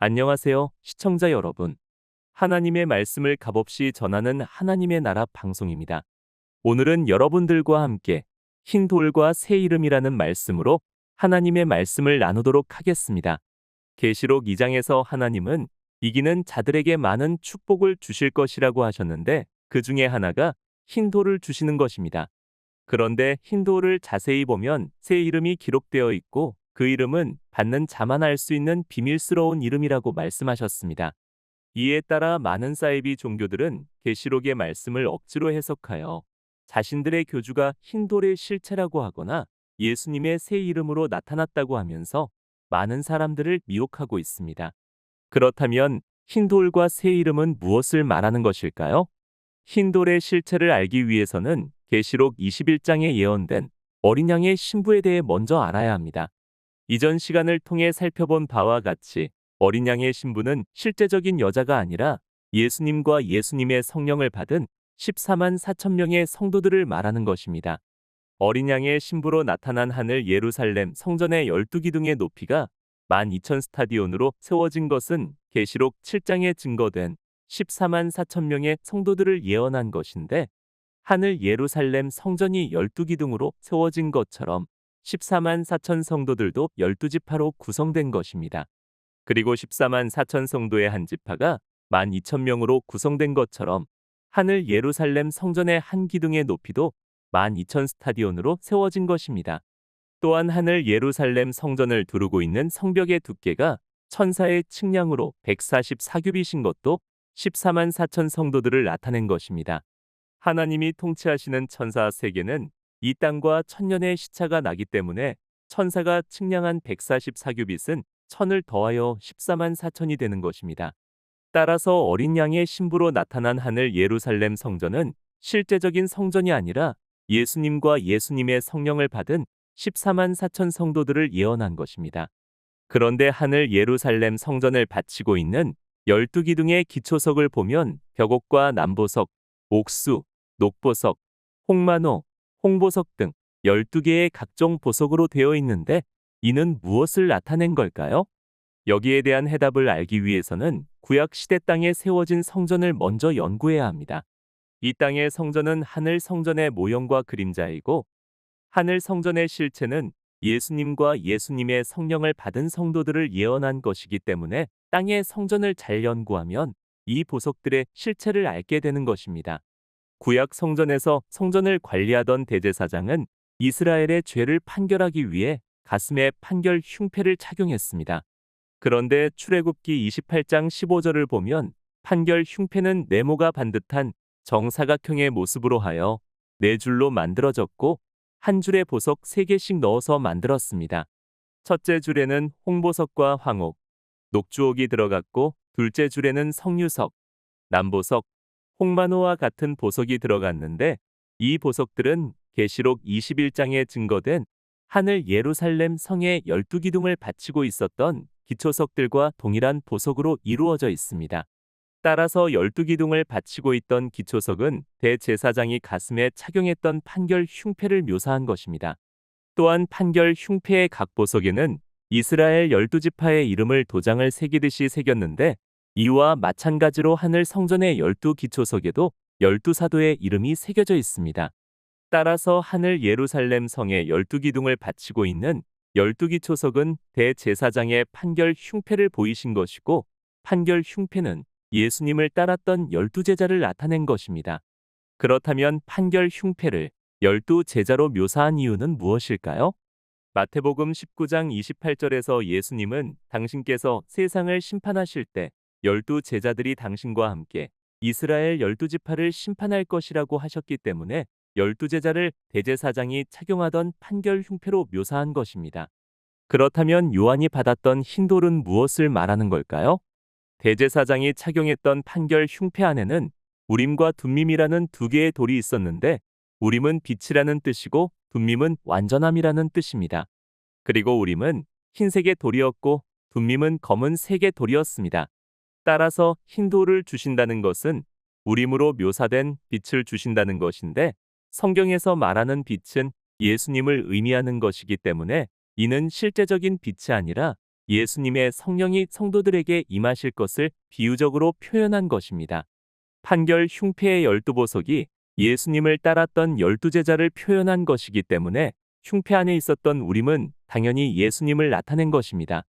안녕하세요, 시청자 여러분. 하나님의 말씀을 값없이 전하는 하나님의 나라 방송입니다. 오늘은 여러분들과 함께 흰 돌과 새 이름이라는 말씀으로 하나님의 말씀을 나누도록 하겠습니다. 계시록 2장에서 하나님은 이기는 자들에게 많은 축복을 주실 것이라고 하셨는데 그 중에 하나가 흰 돌을 주시는 것입니다. 그런데 흰 돌을 자세히 보면 새 이름이 기록되어 있고 그 이름은 받는 자만 알 수 있는 비밀스러운 이름이라고 말씀하셨습니다. 이에 따라 많은 사이비 종교들은 계시록의 말씀을 억지로 해석하여 자신들의 교주가 흰 돌의 실체라고 하거나 예수님의 새 이름으로 나타났다고 하면서 많은 사람들을 미혹하고 있습니다. 그렇다면 흰 돌과 새 이름은 무엇을 말하는 것일까요? 흰 돌의 실체를 알기 위해서는 계시록 21장에 예언된 어린 양의 신부에 대해 먼저 알아야 합니다. 이전 시간을 통해 살펴본 바와 같이 어린 양의 신부는 실제적인 여자가 아니라 예수님과 예수님의 성령을 받은 14만 4천 명의 성도들을 말하는 것입니다. 어린 양의 신부로 나타난 하늘 예루살렘 성전의 12기둥의 높이가 12,000스타디온으로 세워진 것은 계시록 7장에 증거된 14만 4천 명의 성도들을 예언한 것인데 하늘 예루살렘 성전이 12기둥으로 세워진 것처럼 14만 4천 성도들도 12지파로 구성된 것입니다. 그리고 14만 4천 성도의 한 지파가 12,000명으로 구성된 것처럼 하늘 예루살렘 성전의 한 기둥의 높이도 12,000스타디온으로 세워진 것입니다. 또한 하늘 예루살렘 성전을 두르고 있는 성벽의 두께가 천사의 측량으로 144규빗인 것도 14만 4천 성도들을 나타낸 것입니다. 하나님이 통치하시는 천사 세계는 이 땅과 천년의 시차가 나기 때문에 천사가 측량한 144규빗은 천을 더하여 14만 4천이 되는 것입니다. 따라서 어린 양의 신부로 나타난 하늘 예루살렘 성전은 실제적인 성전이 아니라 예수님과 예수님의 성령을 받은 14만 4천 성도들을 예언한 것입니다. 그런데 하늘 예루살렘 성전을 바치고 있는 12기둥의 기초석을 보면 벽옥과 남보석, 옥수, 녹보석, 홍마노, 홍보석 등 12개의 각종 보석으로 되어 있는데 이는 무엇을 나타낸 걸까요? 여기에 대한 해답을 알기 위해서는 구약 시대 땅에 세워진 성전을 먼저 연구해야 합니다. 이 땅의 성전은 하늘 성전의 모형과 그림자이고 하늘 성전의 실체는 예수님과 예수님의 성령을 받은 성도들을 예언한 것이기 때문에 땅의 성전을 잘 연구하면 이 보석들의 실체를 알게 되는 것입니다. 구약 성전에서 성전을 관리하던 대제사장은 이스라엘의 죄를 판결하기 위해 가슴에 판결 흉패를 착용했습니다. 그런데 출애굽기 28장 15절을 보면 판결 흉패는 네모가 반듯한 정사각형의 모습으로 하여 4줄로 만들어졌고 한 줄에 보석 3개씩 넣어서 만들었습니다. 첫째 줄에는 홍보석과 황옥, 녹주옥이 들어갔고 둘째 줄에는 석류석, 남보석, 홍마노와 같은 보석이 들어갔는데 이 보석들은 계시록 21장에 증거된 하늘 예루살렘 성의 12기둥을 바치고 있었던 기초석들과 동일한 보석으로 이루어져 있습니다. 따라서 12기둥을 바치고 있던 기초석은 대제사장이 가슴에 착용했던 판결 흉패를 묘사한 것입니다. 또한 판결 흉패의 각 보석에는 이스라엘 12지파의 이름을 도장을 새기듯이 새겼는데 이와 마찬가지로 하늘 성전의 12기초석에도 12사도의 이름이 새겨져 있습니다. 따라서 하늘 예루살렘 성의 12기둥을 바치고 있는 12기초석은 대제사장의 판결 흉패를 보이신 것이고 판결 흉패는 예수님을 따랐던 12제자를 나타낸 것입니다. 그렇다면 판결 흉패를 12제자로 묘사한 이유는 무엇일까요? 마태복음 19장 28절에서 예수님은 당신께서 세상을 심판하실 때 12제자들이 당신과 함께 이스라엘 12지파를 심판할 것이라고 하셨기 때문에 12제자를 대제사장이 착용하던 판결 흉패로 묘사한 것입니다. 그렇다면 요한이 받았던 흰 돌은 무엇을 말하는 걸까요? 대제사장이 착용했던 판결 흉패 안에는 우림과 둠밈이라는 2개의 돌이 있었는데 우림은 빛이라는 뜻이고 둠밈은 완전함이라는 뜻입니다. 그리고 우림은 흰색의 돌이었고 둠밈은 검은색의 돌이었습니다. 따라서 흰 돌을 주신다는 것은 우림으로 묘사된 빛을 주신다는 것인데 성경에서 말하는 빛은 예수님을 의미하는 것이기 때문에 이는 실제적인 빛이 아니라 예수님의 성령이 성도들에게 임하실 것을 비유적으로 표현한 것입니다. 판결 흉패의 12보석이 예수님을 따랐던 12제자를 표현한 것이기 때문에 흉패 안에 있었던 우림은 당연히 예수님을 나타낸 것입니다.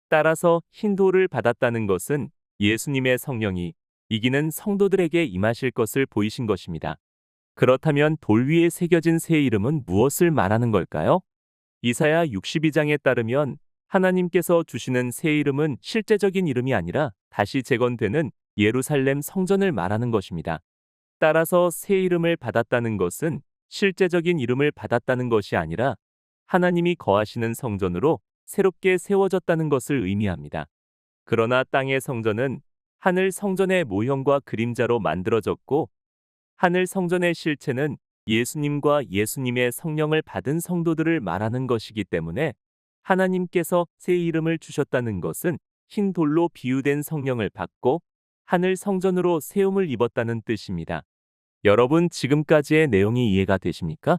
따라서 흰 돌을 받았다는 것은 예수님의 성령이 이기는 성도들에게 임하실 것을 보이신 것입니다. 그렇다면 돌 위에 새겨진 새 이름은 무엇을 말하는 걸까요? 이사야 62장에 따르면 하나님께서 주시는 새 이름은 실제적인 이름이 아니라 다시 재건되는 예루살렘 성전을 말하는 것입니다. 따라서 새 이름을 받았다는 것은 실제적인 이름을 받았다는 것이 아니라 하나님이 거하시는 성전으로 새롭게 세워졌다는 것을 의미합니다. 그러나 땅의 성전은 하늘 성전의 모형과 그림자로 만들어졌고 하늘 성전의 실체는 예수님과 예수님의 성령을 받은 성도들을 말하는 것이기 때문에 하나님께서 새 이름을 주셨다는 것은 흰 돌로 비유된 성령을 받고 하늘 성전으로 세움을 입었다는 뜻입니다. 여러분, 지금까지의 내용이 이해가 되십니까?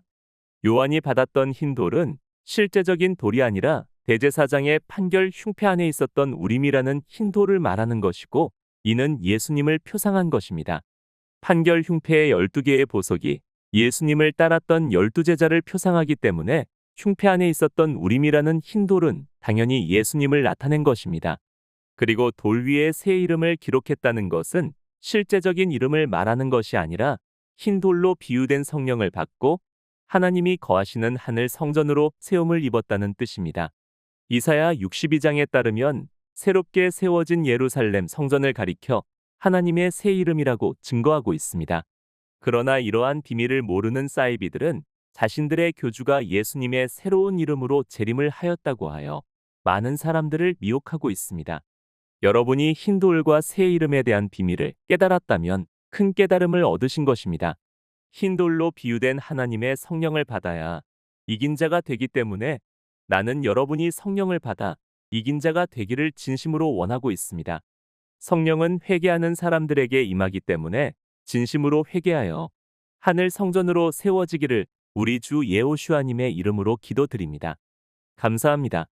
요한이 받았던 흰 돌은 실제적인 돌이 아니라 대제사장의 판결 흉패 안에 있었던 우림이라는 흰 돌을 말하는 것이고 이는 예수님을 표상한 것입니다. 판결 흉패의 12개의 보석이 예수님을 따랐던 12제자를 표상하기 때문에 흉패 안에 있었던 우림이라는 흰 돌은 당연히 예수님을 나타낸 것입니다. 그리고 돌 위에 새 이름을 기록했다는 것은 실제적인 이름을 말하는 것이 아니라 흰 돌로 비유된 성령을 받고 하나님이 거하시는 하늘 성전으로 세움을 입었다는 뜻입니다. 이사야 62장에 따르면 새롭게 세워진 예루살렘 성전을 가리켜 하나님의 새 이름이라고 증거하고 있습니다. 그러나 이러한 비밀을 모르는 사이비들은 자신들의 교주가 예수님의 새로운 이름으로 재림을 하였다고 하여 많은 사람들을 미혹하고 있습니다. 여러분이 흰 돌과 새 이름에 대한 비밀을 깨달았다면 큰 깨달음을 얻으신 것입니다. 흰 돌로 비유된 하나님의 성령을 받아야 이긴 자가 되기 때문에 나는 여러분이 성령을 받아 이긴 자가 되기를 진심으로 원하고 있습니다. 성령은 회개하는 사람들에게 임하기 때문에 진심으로 회개하여 하늘 성전으로 세워지기를 우리 주 예호슈아님의 이름으로 기도드립니다. 감사합니다.